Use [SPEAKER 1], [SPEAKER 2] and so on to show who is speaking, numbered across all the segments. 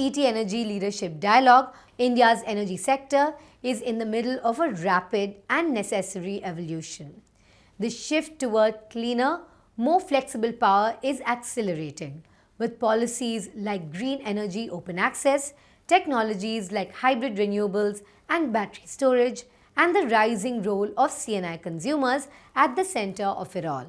[SPEAKER 1] ET Energy Leadership Dialogue, India's energy sector is in the middle of a rapid and necessary evolution. The shift toward cleaner, more flexible power is accelerating, with policies like green energy open access, technologies like hybrid renewables and battery storage, and the rising role of C&I consumers at the center of it all.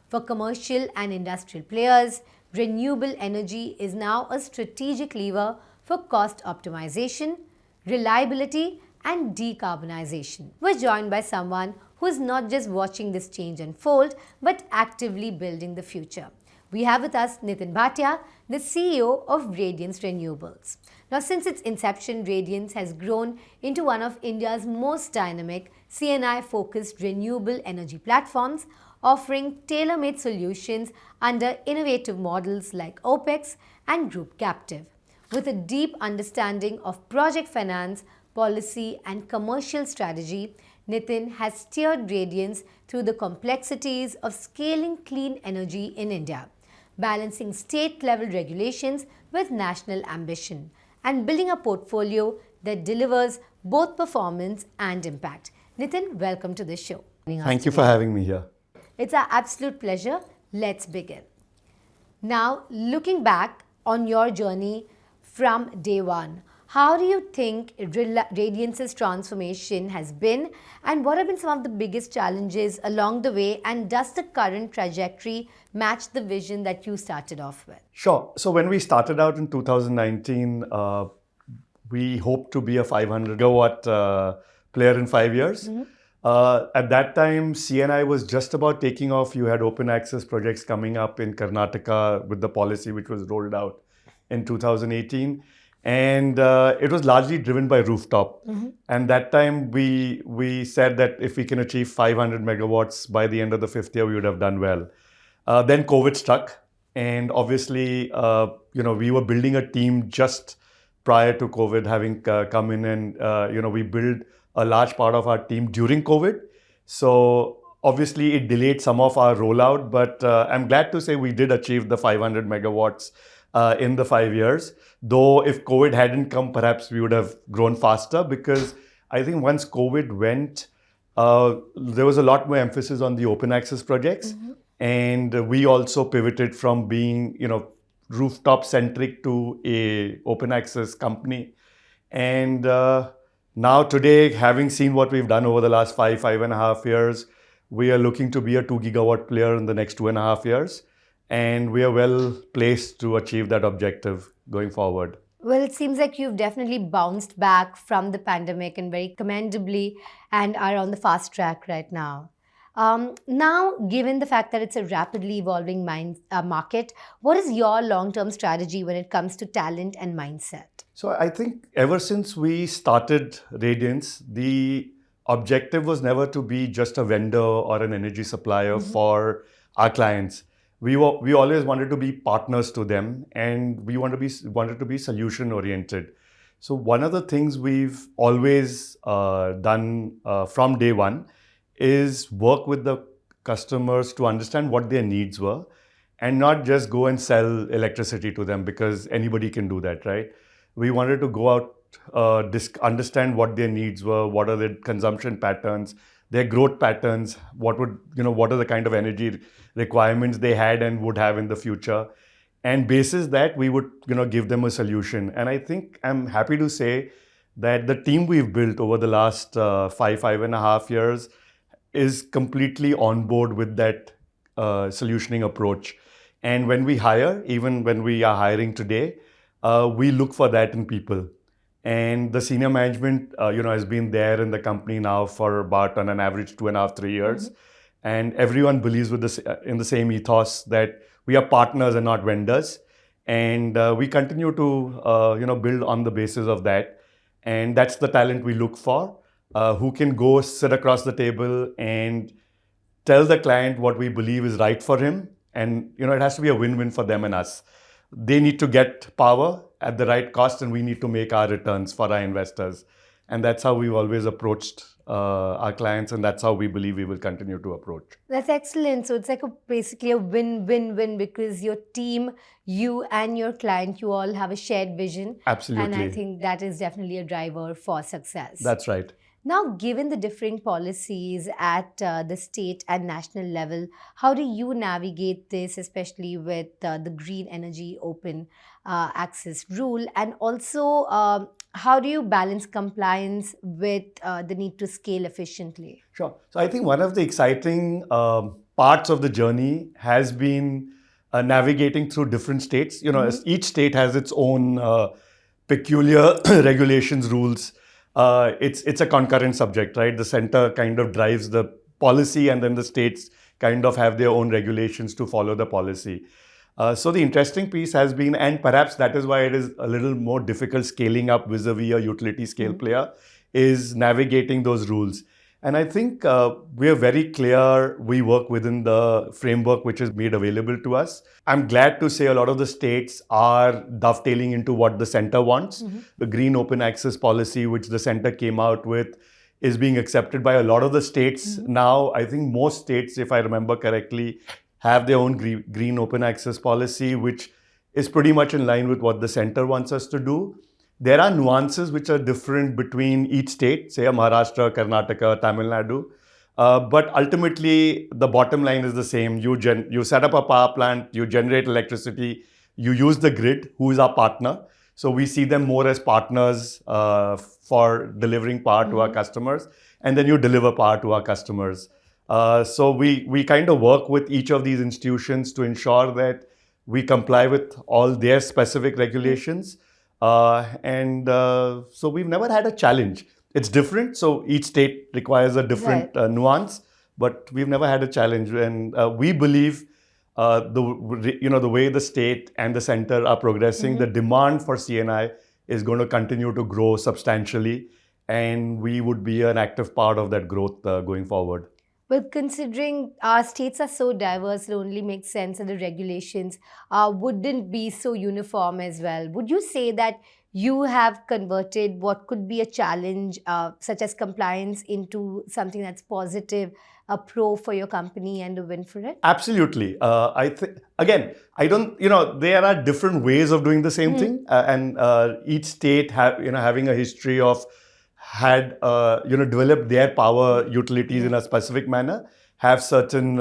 [SPEAKER 1] For commercial and industrial players, renewable energy is now a strategic lever for cost optimization, reliability, and decarbonization. We're joined by someone who is not just watching this change unfold, but actively building the future. We have with us Nitin Bhatia, the CEO of Radiance Renewables. Now, since its inception, Radiance has grown into one of India's most dynamic C&I-focused renewable energy platforms, offering tailor-made solutions under innovative models like OPEX and Group Captive. With a deep understanding of project finance, policy, and commercial strategy, Nitin has steered Radiance through the complexities of scaling clean energy in India, balancing state-level regulations with national ambition, and building a portfolio that delivers both performance and impact. Nitin, welcome to the show.
[SPEAKER 2] Thank you for having me here.
[SPEAKER 1] It's our absolute pleasure. Let's begin. Now, looking back on your journey from day one, how do you think Radiance's transformation has been, and what have been some of the biggest challenges along the way, and does the current trajectory match the vision that you started off with?
[SPEAKER 2] Sure. So when we started out in 2019, we hoped to be a 500 gigawatt player in 5 years. At that time, C&I was just about taking off. You had open access projects coming up in Karnataka with the policy which was rolled out in 2018. And it was largely driven by rooftop. And that time we said that if we can achieve 500 megawatts by the end of the 5th year, we would have done well. Then COVID struck. And obviously, we were building a team just prior to COVID having come in, and, we built a large part of our team during COVID. So obviously it delayed some of our rollout, but I'm glad to say we did achieve the 500 megawatts in the 5 years. Though if COVID hadn't come, perhaps we would have grown faster, because I think once COVID went, there was a lot more emphasis on the open access projects. And we also pivoted from being, rooftop centric to a open access company. And now today, having seen what we've done over the last 5.5 years, we are looking to be a 2 gigawatt player in the next 2.5 years. And we are well placed to achieve that objective going forward.
[SPEAKER 1] Well, it seems like you've definitely bounced back from the pandemic and very commendably, and are on the fast track right now. Now, given the fact that it's a rapidly evolving market, what is your long-term strategy when it comes to talent and mindset?
[SPEAKER 2] So I think ever since we started Radiance, the objective was never to be just a vendor or an energy supplier for our clients. We always wanted to be partners to them, and we wanted to be solution oriented. So one of the things we've always done from day one is work with the customers to understand what their needs were, and not just go and sell electricity to them, because anybody can do that, right? We wanted to go out, understand what their needs were, what are their consumption patterns, their growth patterns, what are the kind of energy requirements they had and would have in the future. And basis that, we would, give them a solution. And I think I'm happy to say that the team we've built over the last 5.5 years is completely on board with that solutioning approach. And when we hire, even when we are hiring today, we look for that in people. And the senior management, has been there in the company now for about, on an average, 2.5-3 years. And everyone believes in the same ethos that we are partners and not vendors. And we continue to, build on the basis of that. And that's the talent we look for, who can go sit across the table and tell the client what we believe is right for him. And, it has to be a win-win for them and us. They need to get power at the right cost, and we need to make our returns for our investors. And that's how we've always approached our clients, and that's how we believe we will continue to approach.
[SPEAKER 1] That's excellent. So it's like basically a win-win-win because your team, you and your client, you all have a shared vision.
[SPEAKER 2] Absolutely.
[SPEAKER 1] And I think that is definitely a driver for success.
[SPEAKER 2] That's right.
[SPEAKER 1] Now, given the differing policies at the state and national level, how do you navigate this, especially with the green energy open access rule? And also, how do you balance compliance with the need to scale efficiently?
[SPEAKER 2] Sure. So I think one of the exciting parts of the journey has been navigating through different states. As each state has its own peculiar regulations, rules. It's a concurrent subject, right? The center kind of drives the policy, and then the states kind of have their own regulations to follow the policy. So the interesting piece has been, and perhaps that is why it is a little more difficult scaling up vis-a-vis a utility scale player, is navigating those rules. And I think we are very clear we work within the framework which is made available to us. I'm glad to say a lot of the states are dovetailing into what the center wants. The green open access policy, which the center came out with, is being accepted by a lot of the states now. I think most states, if I remember correctly, have their own green open access policy, which is pretty much in line with what the center wants us to do. There are nuances which are different between each state, say Maharashtra, Karnataka, Tamil Nadu. But ultimately, the bottom line is the same. You set up a power plant, you generate electricity, you use the grid, who is our partner. So we see them more as partners for delivering power to our customers, and then you deliver power to our customers. So we kind of work with each of these institutions to ensure that we comply with all their specific regulations. So we've never had a challenge. It's different, so each state requires a different nuance, but we've never had a challenge. And we believe the way the state and the center are progressing, the demand for CNI is going to continue to grow substantially, and we would be an active part of that growth going forward.
[SPEAKER 1] Well, considering our states are so diverse, it only makes sense that the regulations wouldn't be so uniform as well. Would you say that you have converted what could be a challenge, such as compliance, into something that's positive, a pro for your company and a win for it?
[SPEAKER 2] Absolutely. I think, again, there are different ways of doing the same thing. And each state having a history of developed their power utilities in a specific manner, have certain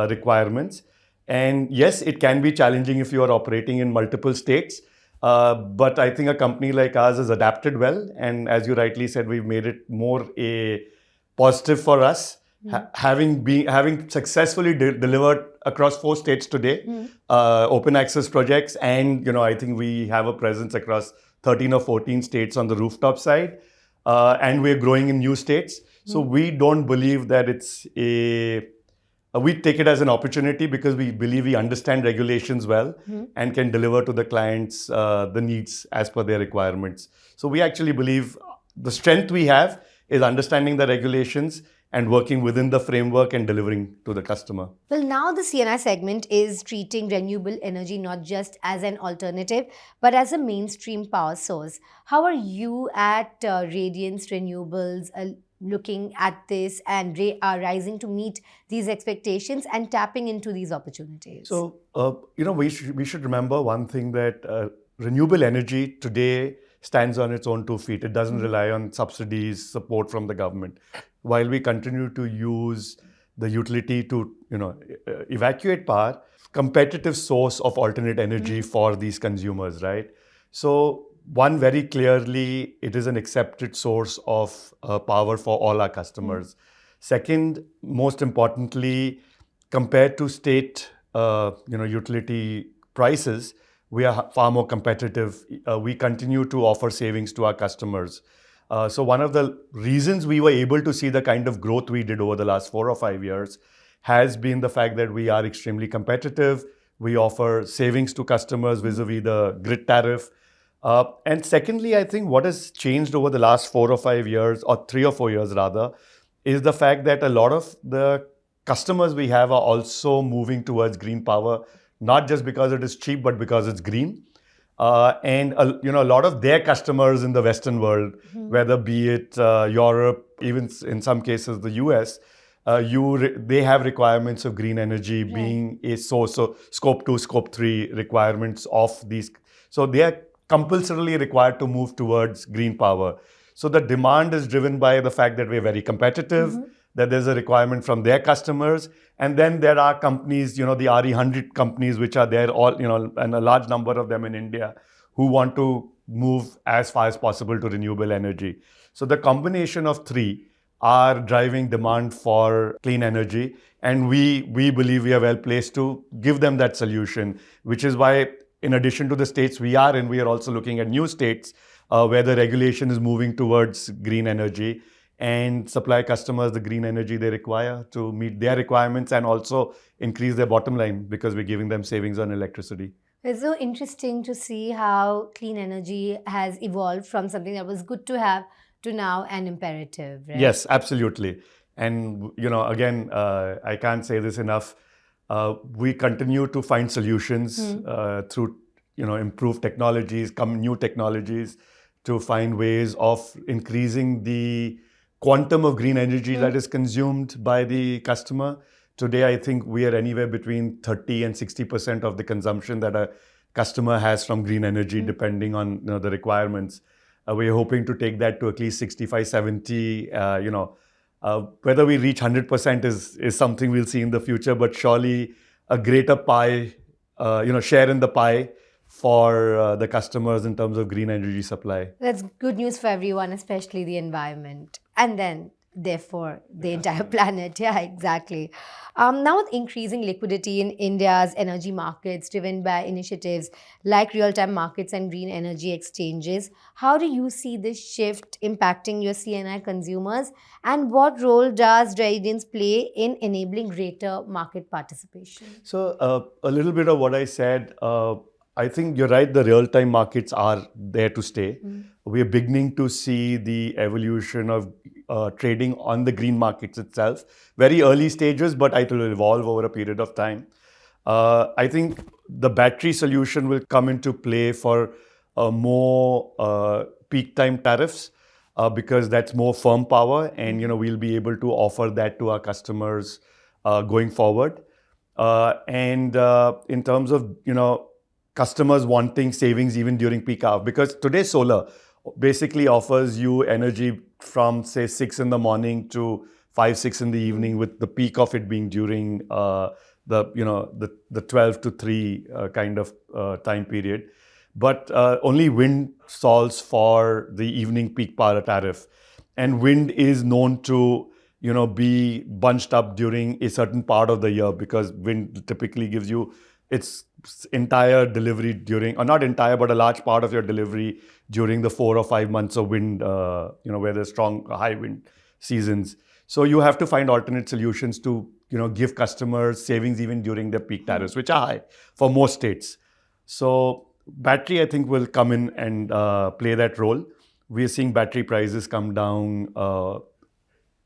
[SPEAKER 2] requirements. And yes, it can be challenging if you are operating in multiple states. But I think a company like ours has adapted well. And as you rightly said, we've made it more a positive for us. Having successfully delivered across 4 states today, open access projects. And, I think we have a presence across 13 or 14 states on the rooftop side. And we're growing in new states. So we don't believe that it's we take it as an opportunity because we believe we understand regulations well and can deliver to the clients the needs as per their requirements. So we actually believe the strength we have is understanding the regulations and working within the framework and delivering to the customer.
[SPEAKER 1] Well, now the CNI segment is treating renewable energy not just as an alternative, but as a mainstream power source. How are you at Radiance Renewables looking at this and rising to meet these expectations and tapping into these opportunities?
[SPEAKER 2] So, we should remember one thing, that renewable energy today stands on its own 2 feet. It doesn't rely on subsidies, support from the government. While we continue to use the utility to, evacuate power, competitive source of alternate energy for these consumers, right? So one, very clearly, it is an accepted source of power for all our customers. Second, most importantly, compared to state, utility prices, we are far more competitive. We continue to offer savings to our customers. So one of the reasons we were able to see the kind of growth we did over the last 4 or 5 years has been the fact that we are extremely competitive. We offer savings to customers vis-a-vis the grid tariff. And secondly, I think what has changed over the last 4 or 5 years, or 3 or 4 years rather, is the fact that a lot of the customers we have are also moving towards green power, not just because it is cheap, but because it's green. and a lot of their customers in the Western world, whether be it Europe, even in some cases the US, they have requirements of green energy being a source. So scope 2, scope 3 requirements of these. So they are compulsorily required to move towards green power. So the demand is driven by the fact that we're very competitive, that there's a requirement from their customers. And then there are companies, the RE100 companies, which are there all, and a large number of them in India, who want to move as far as possible to renewable energy. So the combination of three are driving demand for clean energy. And we believe we are well placed to give them that solution, which is why, in addition to the states we are in, we are also looking at new states where the regulation is moving towards green energy and supply customers the green energy they require to meet their requirements and also increase their bottom line because we're giving them savings on electricity.
[SPEAKER 1] It's so interesting to see how clean energy has evolved from something that was good to have to now an imperative, right?
[SPEAKER 2] Yes, absolutely. And, again, I can't say this enough. We continue to find solutions through, improved technologies, new technologies to find ways of increasing the quantum of green energy that is consumed by the customer. Today, I think we are anywhere between 30 and 60% of the consumption that a customer has from green energy, depending on the requirements. We're hoping to take that to at least 65, 70. Whether we reach 100% is something we'll see in the future, but surely a greater pie, share in the pie for the customers in terms of green energy supply.
[SPEAKER 1] That's good news for everyone, especially the environment. And then, therefore, the entire planet. Yeah, exactly. Now, with increasing liquidity in India's energy markets driven by initiatives like real-time markets and green energy exchanges, how do you see this shift impacting your CNI consumers? And what role does Radiance play in enabling greater market participation?
[SPEAKER 2] So, a little bit of what I said, I think you're right, the real-time markets are there to stay. We're beginning to see the evolution of trading on the green markets itself. Very early stages, but it will evolve over a period of time. I think the battery solution will come into play for more peak time tariffs because that's more firm power, and we'll be able to offer that to our customers going forward. And in terms of customers wanting savings even during peak hour, because today solar basically offers you energy from say 6 in the morning to 5, 6 in the evening, with the peak of it being during the 12 to 3 kind of time period. But only wind solves for the evening peak power tariff, and wind is known to be bunched up during a certain part of the year, because wind typically gives you its entire delivery during, or not entire, but a large part of your delivery during the 4 or 5 months of wind, where there's strong high wind seasons. So you have to find alternate solutions to, give customers savings even during their peak tariffs, which are high for most states. So battery, I think, will come in and play that role. We're seeing battery prices come down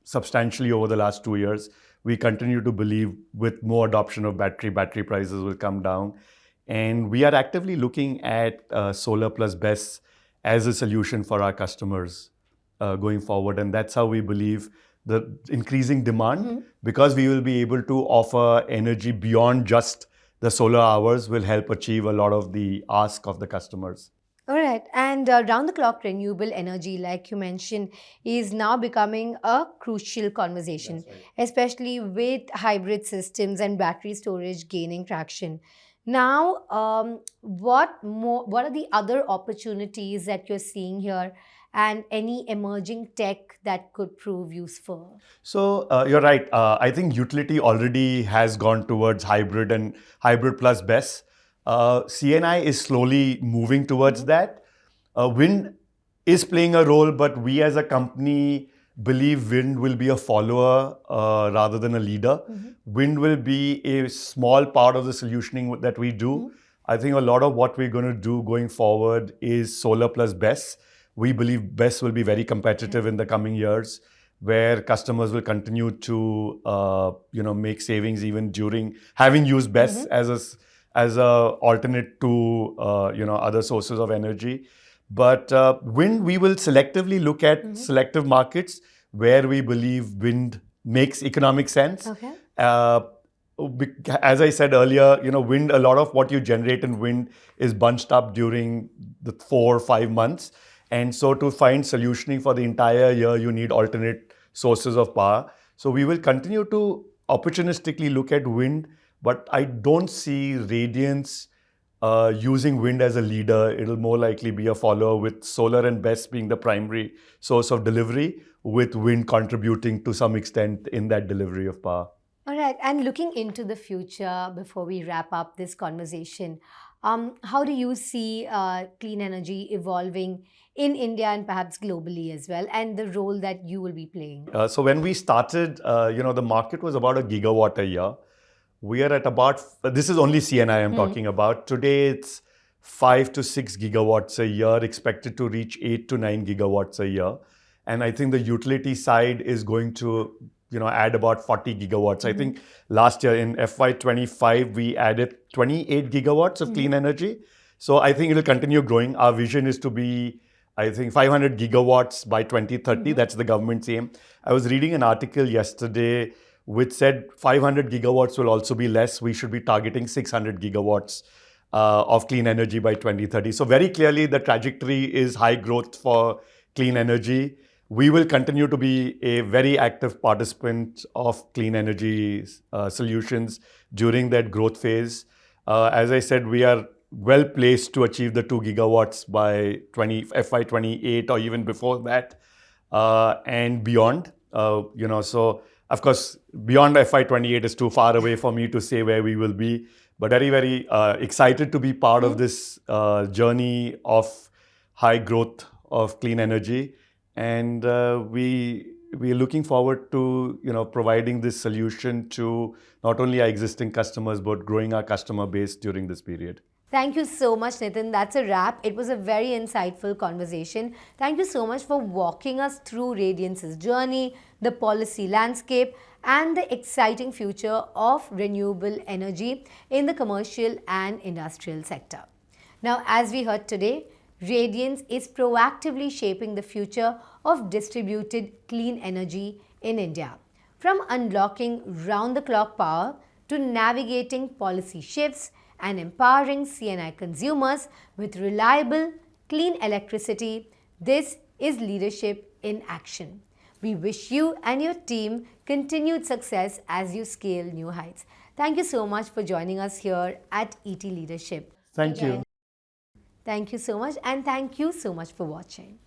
[SPEAKER 2] substantially over the last 2 years. We continue to believe with more adoption of battery prices will come down. And we are actively looking at solar plus BESS as a solution for our customers going forward. And that's how we believe the increasing demand, because we will be able to offer energy beyond just the solar hours, will help achieve a lot of the ask of the customers.
[SPEAKER 1] All right. And round-the-clock renewable energy, like you mentioned, is now becoming a crucial conversation, especially with hybrid systems and battery storage gaining traction. Now, what are the other opportunities that you're seeing here, and any emerging tech that could prove useful?
[SPEAKER 2] So you're right. I think utility already has gone towards hybrid and hybrid plus BESS. CNI is slowly moving towards that. Wind is playing a role, but we as a company believe wind will be a follower rather than a leader. Wind will be a small part of the solutioning that we do. I think a lot of what we're going to do going forward is solar plus BESS. We believe BESS will be very competitive in the coming years, where customers will continue to make savings even during having used BESS as a alternate to other sources of energy. But wind, we will selectively look at selective markets where we believe wind makes economic sense.
[SPEAKER 1] Okay.
[SPEAKER 2] As I said earlier, wind, a lot of what you generate in wind is bunched up during the 4 or 5 months. And so to find solutioning for the entire year, you need alternate sources of power. So we will continue to opportunistically look at wind, but I don't see Radiance using wind as a leader. It'll more likely be a follower, with solar and BESS being the primary source of delivery, with wind contributing to some extent in that delivery of power.
[SPEAKER 1] All right. And looking into the future, before we wrap up this conversation, how do you see clean energy evolving in India and perhaps globally as well, and the role that you will be playing?
[SPEAKER 2] So when we started, the market was about a gigawatt a year. We are at about, this is only CNI I'm talking about. Today it's 5 to 6 gigawatts a year, expected to reach 8 to 9 gigawatts a year. And I think the utility side is going to add about 40 gigawatts. I think last year in FY25, we added 28 gigawatts of clean energy. So I think it'll continue growing. Our vision is to be, I think, 500 gigawatts by 2030. That's the government's aim. I was reading an article yesterday which said 500 gigawatts will also be less. We should be targeting 600 gigawatts of clean energy by 2030. So very clearly, the trajectory is high growth for clean energy. We will continue to be a very active participant of clean energy solutions during that growth phase. As I said, we are well placed to achieve the 2 gigawatts by FY28 or even before that and beyond. So of course, beyond FY28 is too far away for me to say where we will be, but very, very excited to be part of this journey of high growth of clean energy. And we're looking forward to providing this solution to not only our existing customers, but growing our customer base during this period.
[SPEAKER 1] Thank you so much, Nitin. That's a wrap. It was a very insightful conversation. Thank you so much for walking us through Radiance's journey, the policy landscape, and the exciting future of renewable energy in the commercial and industrial sector. Now, as we heard today, Radiance is proactively shaping the future of distributed clean energy in India. From unlocking round-the-clock power to navigating policy shifts and empowering CNI consumers with reliable, clean electricity, this is leadership in action. We wish you and your team continued success as you scale new heights. Thank you so much for joining us here at ET Leadership.
[SPEAKER 2] Thank you.
[SPEAKER 1] Thank you so much, and thank you so much for watching.